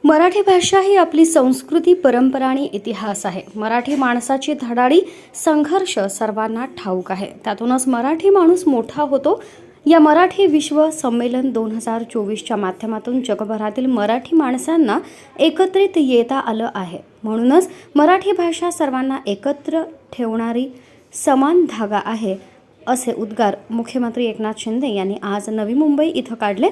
मराठी भाषा ही आपली संस्कृती, परंपरा आणि इतिहास आहे. मराठी माणसाची धडाडी संघर्ष सर्वांना ठाऊक आहे. त्यातूनच मराठी माणूस मोठा होतो. या मराठी विश्व संमेलन 2024च्या माध्यमातून जगभरातील मराठी माणसांना एकत्रित येता आलं आहे. म्हणूनच मराठी भाषा सर्वांना एकत्र ठेवणारी समान धागा आहे, असे उद्गार मुख्यमंत्री एकनाथ शिंदे यांनी आज नवी मुंबई इथं काढले.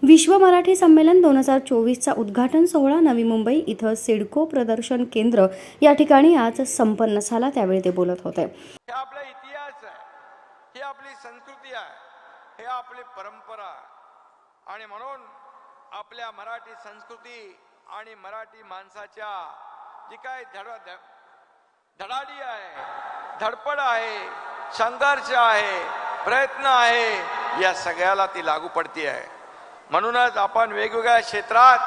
विश्व मराठी संमेलन 2024चा उद्घाटन सोहळा नवी मुंबई इथं सिडको प्रदर्शन केंद्र या ठिकाणी आज संपन्न झाला. त्यावेळी ते बोलत होते. हे आपला इतिहास आहे, हे आपली संस्कृती आहे, हे आपली परंपरा आहे. आणि म्हणून आपल्या मराठी संस्कृती आणि मराठी माणसाच्या जी काय धडाडी आहे, धडपड आहे, संघर्ष आहे, प्रयत्न आहे, या सगळ्याला ती लागू पडती आहे. म्हणूनच आपण वेगवेगळ्या क्षेत्रात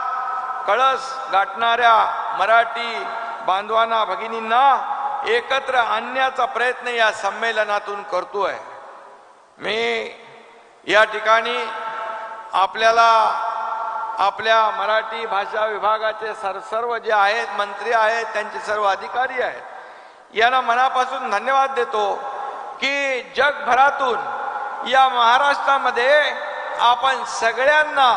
कळस गाठणाऱ्या मराठी बांधवांना, भगिनींना एकत्र आणण्याचा प्रयत्न या संमेलनातून करतोय. मी या ठिकाणी आपल्याला आपल्या मराठी भाषा विभागाचे सर्व जे आहेत, मंत्री आहेत, त्यांचे सर्व अधिकारी आहेत, यांना मनापासून धन्यवाद देतो की जगभरातून या महाराष्ट्रामध्ये आपण सगळ्यांना,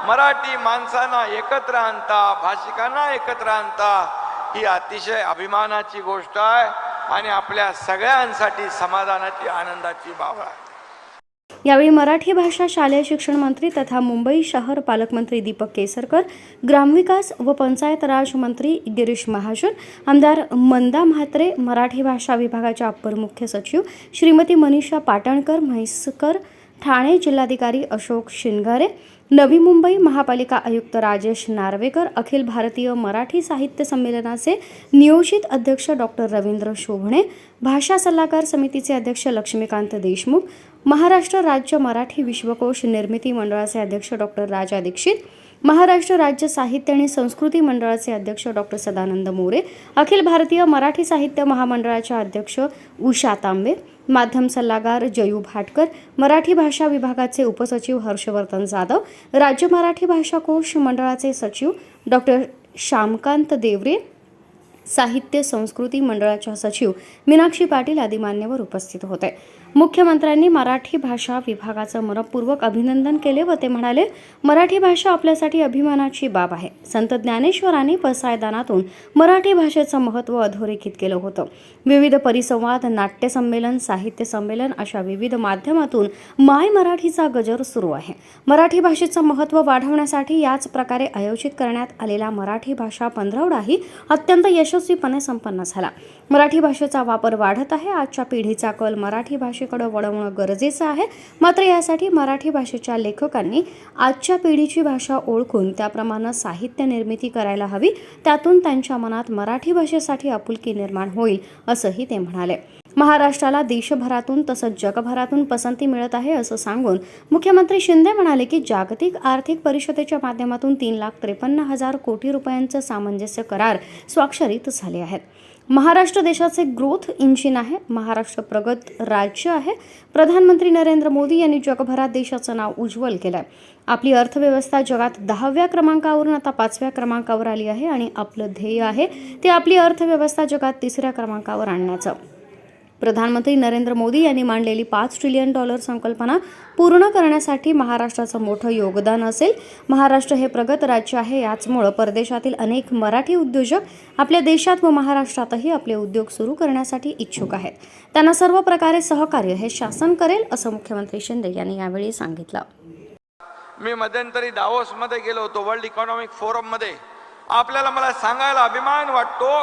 मराठी माणसांना एकत्र आणता, भाषिकांना एकत्र आणता, ही अतिशय अभिमानाची गोष्ट आहे आणि आपल्या सगळ्यांसाठी समाधानाची, आनंदाची बाब आहे. यावेळी मराठी भाषा शालेय शिक्षण मंत्री तथा मुंबई शहर पालकमंत्री दीपक केसरकर, ग्रामविकास व पंचायत राज मंत्री गिरीश महाजन, आमदार मंदा म्हात्रे, मराठी भाषा विभागाच्या अप्पर मुख्य सचिव श्रीमती मनीषा पाटणकर म्हैसकर, ठाणे जिल्हाधिकारी अशोक शिनगारे, नवी मुंबई महापालिका आयुक्त राजेश नार्वेकर, अखिल भारतीय मराठी साहित्य संमेलनाचे नियोजित अध्यक्ष डॉक्टर रवींद्र शोभणे, भाषा सल्लागार समितीचे अध्यक्ष लक्ष्मीकांत देशमुख, महाराष्ट्र राज्य मराठी विश्वकोश निर्मिती मंडळाचे अध्यक्ष डॉक्टर राजा दीक्षित, महाराष्ट्र राज्य साहित्य आणि संस्कृती मंडळाचे अध्यक्ष डॉक्टर सदानंद मोरे, अखिल भारतीय मराठी साहित्य महामंडळाच्या अध्यक्ष उषा तांबे, माध्यम सल्लागार जयू भाटकर, मराठी भाषा विभागाचे उपसचिव हर्षवर्धन जाधव, राज्य मराठी भाषा कोश मंडळाचे सचिव डॉक्टर श्यामकांत देवरे, साहित्य संस्कृती मंडळाच्या सचिव मीनाक्षी पाटील आदी मान्यवर उपस्थित होते. मुख्यमंत्र्यांनी मराठी भाषा विभागाचं मनपूर्वक अभिनंदन केले व ते म्हणाले, मराठी भाषा आपल्यासाठी अभिमानाची बाब आहे. संत ज्ञानेश्वरांनी पसायदानातून मराठी भाषेचं महत्त्व अधोरेखित केलं होतं. विविध परिसंवाद, नाट्य संमेलन, साहित्य संमेलन अशा विविध माध्यमातून माय मराठीचा गजर सुरू आहे. मराठी भाषेचं महत्त्व वाढवण्यासाठी याच प्रकारे आयोजित करण्यात आलेला मराठी भाषा पंधरवडाही अत्यंत यशस्वीपणे संपन्न झाला. मराठी भाषेचा वापर वाढत आहे. आजच्या पिढीचा कल मराठी भाषेकडे वळवणं गरजेचं आहे. मात्र यासाठी मराठी भाषेच्या लेखकांनी आजच्या पिढीची भाषा ओळखून त्याप्रमाणे साहित्य निर्मिती करायला हवी. त्यातून त्यांच्या मनात मराठी भाषेसाठी आपुलकी निर्माण होईल, असंही ते म्हणाले. महाराष्ट्राला देशभरातून तसंच जगभरातून पसंती मिळत आहे असं सांगून मुख्यमंत्री शिंदे म्हणाले की जागतिक आर्थिक परिषदेच्या माध्यमातून 3,53,000 कोटी रुपयांचे सामंजस्य करार स्वाक्षरित झाले आहेत. महाराष्ट्र देशाचे ग्रोथ इंजिन आहे. महाराष्ट्र प्रगत राज्य आहे. प्रधानमंत्री नरेंद्र मोदी यांनी जगभरात देशाचं नाव उज्ज्वल केलं आहे. आपली अर्थव्यवस्था जगात 10व्या क्रमांकावरून आता 5व्या क्रमांकावर आली आहे आणि आपलं ध्येय आहे ते आपली अर्थव्यवस्था जगात 3ऱ्या क्रमांकावर आणण्याचं. प्रधानमंत्री नरेंद्र मोदी यांनी मांडलेली $5 ट्रिलियन संकल्पना पूर्ण करण्यासाठी महाराष्ट्राचं मोठं योगदान असेल. महाराष्ट्र हे प्रगत राज्य आहे. याचमुळे परदेशातील अनेक मराठी उद्योजक आपल्या देशात व महाराष्ट्रातही आपले उद्योग सुरू करण्यासाठी इच्छुक आहेत. त्यांना सर्व प्रकारे सहकार्य हे शासन करेल, असं मुख्यमंत्री शिंदे यांनी यावेळी सांगितलं. मी मध्यंतरी दावोसमध्ये गेलो होतो, वर्ल्ड इकॉनॉमिक फोरममध्ये. आपल्याला मला सांगायला अभिमान वाटतो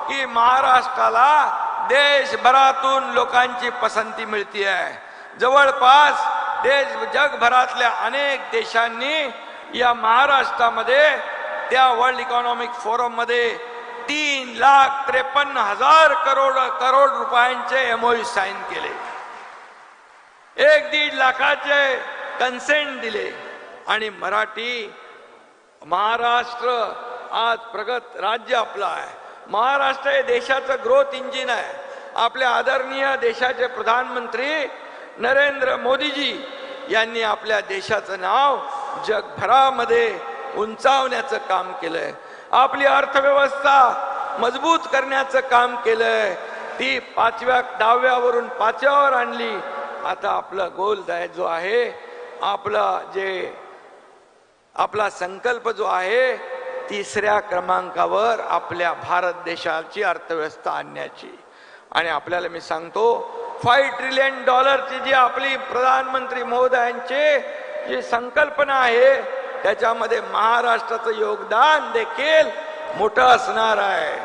की महाराष्ट्राला देशभरातून लोकांची पसंती मिळते आहे. जवळपास जगभरातल्या अनेक देशांनी या महाराष्ट्रामध्ये त्या वर्ल्ड इकॉनॉमिक फोरममध्ये 3,53,000 करोड रुपयांचे MOU साईन केले. 1-1.5 लाखाचे कन्सेंट दिले. आणि महाराष्ट्र आज प्रगत राज्य आपलं आहे. महाराष्ट्र हे देशाचं ग्रोथ इंजिन आहे. आपल्या आदरणीय देशाचे प्रधानमंत्री नरेंद्र मोदीजी यांनी आपल्या देशाचं नाव जगभरामध्ये उंचावण्याचं काम केलंय, आपली अर्थव्यवस्था मजबूत करण्याचं काम केलंय, ती 10व्यावरून 5व्यावर आणली. आता आपला गोल जो आहे, आपला संकल्प जो आहे 3ऱ्या क्रमांकावर आपल्या भारत देशाची अर्थव्यवस्था आणण्याची. आणि आपल्याला मी सांगतो, $5 ट्रिलियन जी आपली प्रधानमंत्री महोदयांची जी संकल्पना आहे, त्याच्यामध्ये महाराष्ट्राचं योगदान देखील मोठं असणार आहे.